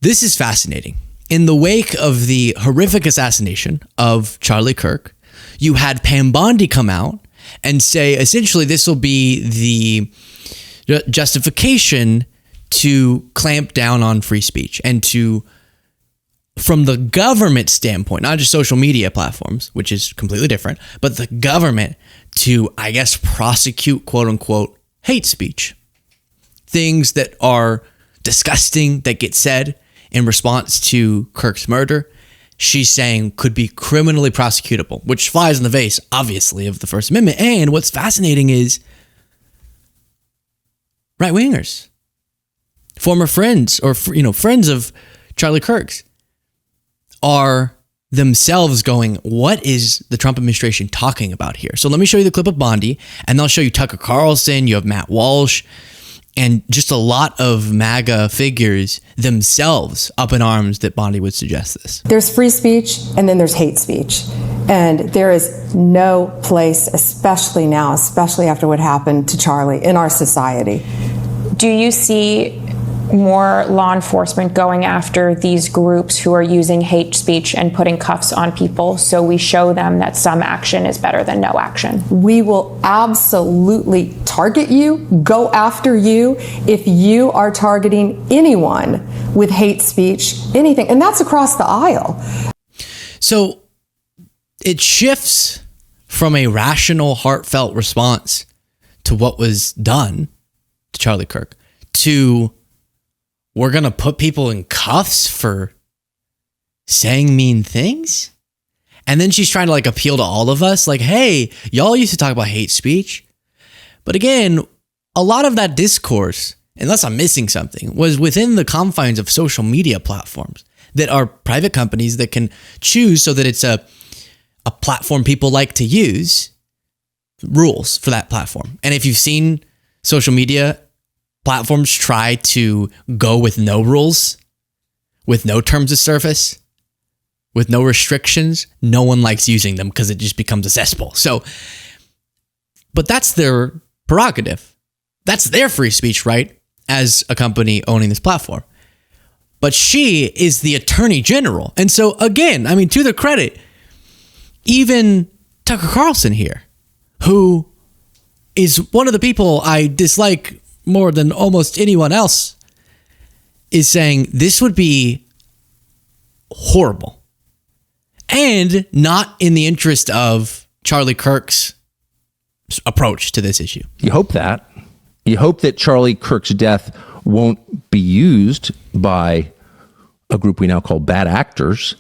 This is fascinating. In the wake of the horrific assassination of Charlie Kirk, you had Pam Bondi come out and say, essentially, this will be the justification to clamp down on free speech and to, from the government standpoint, not just social media platforms, which is completely different, but the government to, I guess, prosecute, quote unquote, hate speech. Things that are disgusting that get said in response to Kirk's murder, she's saying could be criminally prosecutable, which flies in the face, obviously, of the First Amendment. And what's fascinating is right-wingers, former friends or, friends of Charlie Kirk's are themselves going, what is the Trump administration talking about here? So let me show you the clip of Bondi, and they'll show you Tucker Carlson, you have Matt Walsh, and just a lot of MAGA figures themselves up in arms that Bondi would suggest this. There's free speech and then there's hate speech. And there is no place, especially now, especially after what happened to Charlie, in our society. Do you see more law enforcement going after these groups who are using hate speech and putting cuffs on people so we show them that some action is better than no action? We will absolutely target you, go after you if you are targeting anyone with hate speech, anything. And that's across the aisle. So it shifts from a rational, heartfelt response to what was done to Charlie Kirk to we're going to put people in cuffs for saying mean things. And then she's trying to appeal to all of us. Hey, y'all used to talk about hate speech. But again, a lot of that discourse, unless I'm missing something, was within the confines of social media platforms that are private companies that can choose so that it's a platform people like to use, rules for that platform. And if you've seen social media platforms try to go with no rules, with no terms of service, with no restrictions, no one likes using them because it just becomes a cesspool. So, but that's their prerogative. That's their free speech, right? As a company owning this platform. But she is the attorney general. And so again, to their credit, even Tucker Carlson here, who is one of the people I dislike more than almost anyone else, is saying this would be horrible and not in the interest of Charlie Kirk's approach to this issue. You hope that. You hope that Charlie Kirk's death won't be used by a group we now call bad actors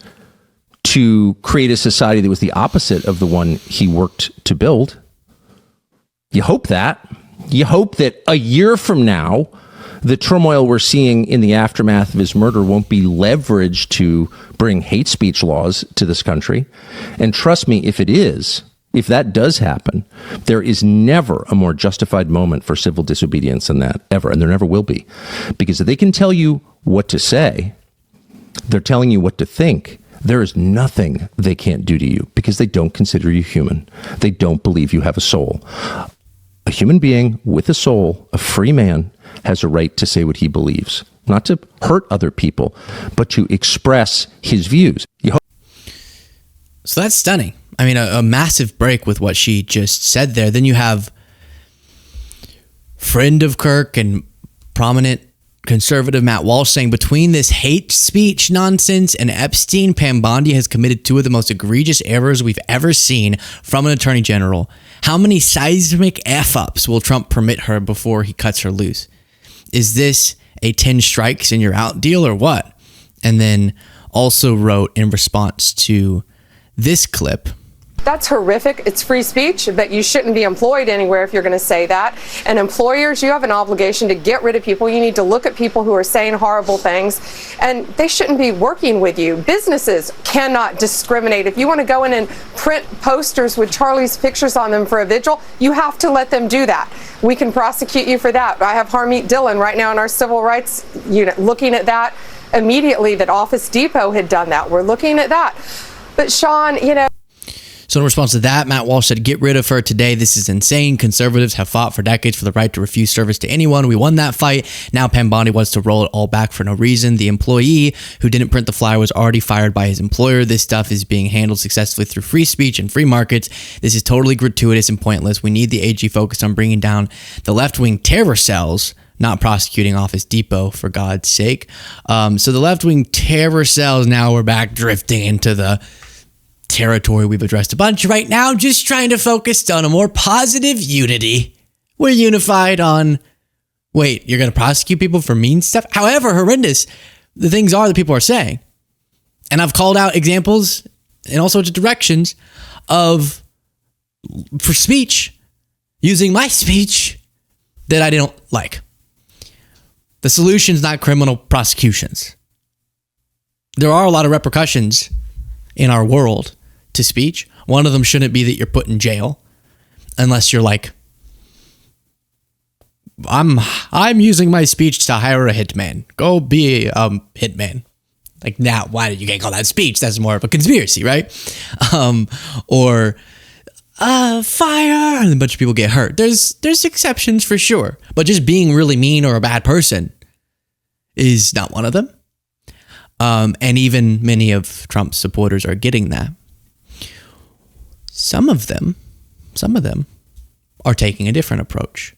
to create a society that was the opposite of the one he worked to build. You hope that. You hope that a year from now, the turmoil we're seeing in the aftermath of his murder won't be leveraged to bring hate speech laws to this country. And trust me, if it is, if that does happen, there is never a more justified moment for civil disobedience than that, ever. And there never will be. Because if they can tell you what to say, they're telling you what to think. There is nothing they can't do to you because they don't consider you human. They don't believe you have a soul. A human being with a soul, a free man, has a right to say what he believes, not to hurt other people, but to express his views. So that's stunning. A massive break with what she just said there. Then you have friend of Kirk and prominent conservative Matt Walsh saying between this hate speech nonsense and Epstein, Pam Bondi has committed two of the most egregious errors we've ever seen from an attorney general. How many seismic F-ups will Trump permit her before he cuts her loose? Is this a 10 strikes and you're out deal or what? And then also wrote in response to this clip, That's horrific. It's free speech, but you shouldn't be employed anywhere if you're going to say that. And employers, you have an obligation to get rid of people. You need to look at people who are saying horrible things, and they shouldn't be working with you. Businesses cannot discriminate. If you want to go in and print posters with Charlie's pictures on them for a vigil, you have to let them do that. We can prosecute you for that. I have Harmeet Dillon right now in our civil rights unit looking at that immediately, that Office Depot had done that. We're looking at that. But Sean, So in response to that, Matt Walsh said, "Get rid of her today. This is insane. Conservatives have fought for decades for the right to refuse service to anyone. We won that fight. Now Pam Bondi wants to roll it all back for no reason. The employee who didn't print the flyer was already fired by his employer. This stuff is being handled successfully through free speech and free markets. This is totally gratuitous and pointless. We need the AG focused on bringing down the left-wing terror cells, not prosecuting Office Depot, for God's sake." So the left-wing terror cells, now we're back drifting into the territory we've addressed a bunch. Right now, just trying to focus on a more positive unity. We're unified on, wait, you're going to prosecute people for mean stuff? However horrendous the things are that people are saying. And I've called out examples in all sorts of directions of, for speech, using my speech that I didn't like. The solution's not criminal prosecutions. There are a lot of repercussions in our world to speech. One of them shouldn't be that you're put in jail unless you're like, I'm using my speech to hire a hitman. Go be a hitman. Like, now, why you can't call that speech? That's more of a conspiracy, right? Or fire, and a bunch of people get hurt. There's exceptions for sure, but just being really mean or a bad person is not one of them. And even many of Trump's supporters are getting that. Some of them are taking a different approach.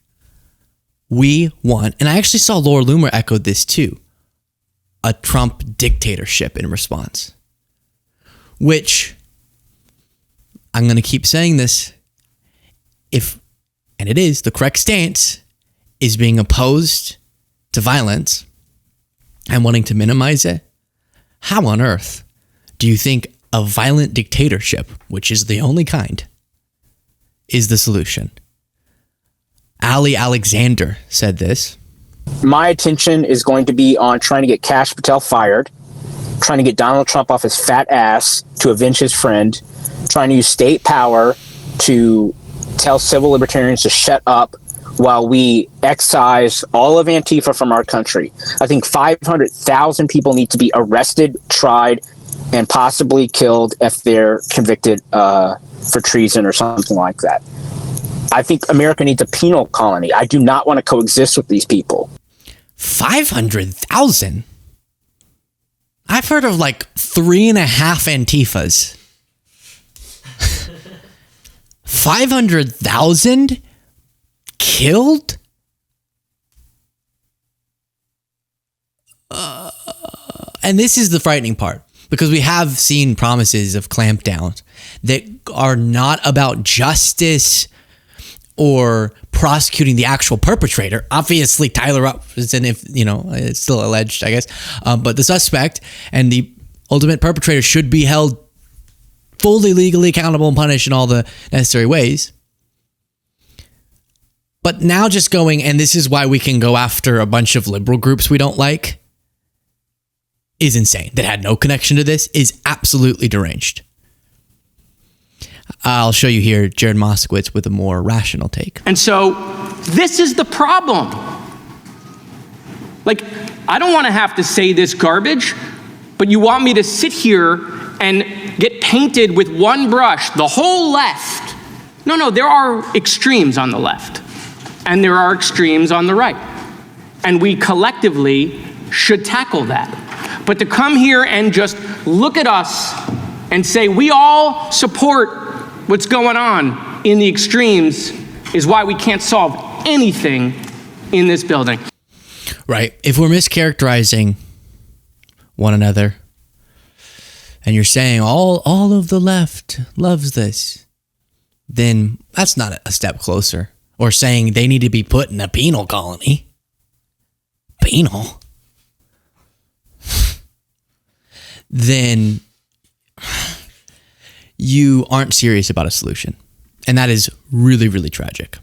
We want, and I actually saw Laura Loomer echoed this too, a Trump dictatorship in response. Which, I'm going to keep saying this, and it is, the correct stance is being opposed to violence and wanting to minimize it. How on earth do you think a violent dictatorship, which is the only kind, is the solution? Ali Alexander said this. My attention is going to be on trying to get Kash Patel fired, trying to get Donald Trump off his fat ass to avenge his friend, trying to use state power to tell civil libertarians to shut up while we excise all of Antifa from our country. I think 500,000 people need to be arrested, tried, and possibly killed if they're convicted for treason or something like that. I think America needs a penal colony. I do not want to coexist with these people. 500,000? I've heard of like 3.5 Antifas. 500,000 killed? And this is the frightening part, because we have seen promises of clampdowns that are not about justice or prosecuting the actual perpetrator. Obviously, Tyler Robinson, if it's still alleged, I guess, but the suspect and the ultimate perpetrator should be held fully legally accountable and punished in all the necessary ways. But now just going, and this is why we can go after a bunch of liberal groups we don't like, is insane. That had no connection to this, is absolutely deranged. I'll show you here Jared Moskowitz with a more rational take. And so this is the problem. Like, I don't want to have to say this garbage, but you want me to sit here and get painted with one brush, the whole left. No, there are extremes on the left, and there are extremes on the right. And we collectively should tackle that. But to come here and just look at us and say we all support what's going on in the extremes is why we can't solve anything in this building. Right. If we're mischaracterizing one another and you're saying all of the left loves this, then that's not a step closer. Or saying they need to be put in a penal colony. Penal? Then you aren't serious about a solution. And that is really, really tragic.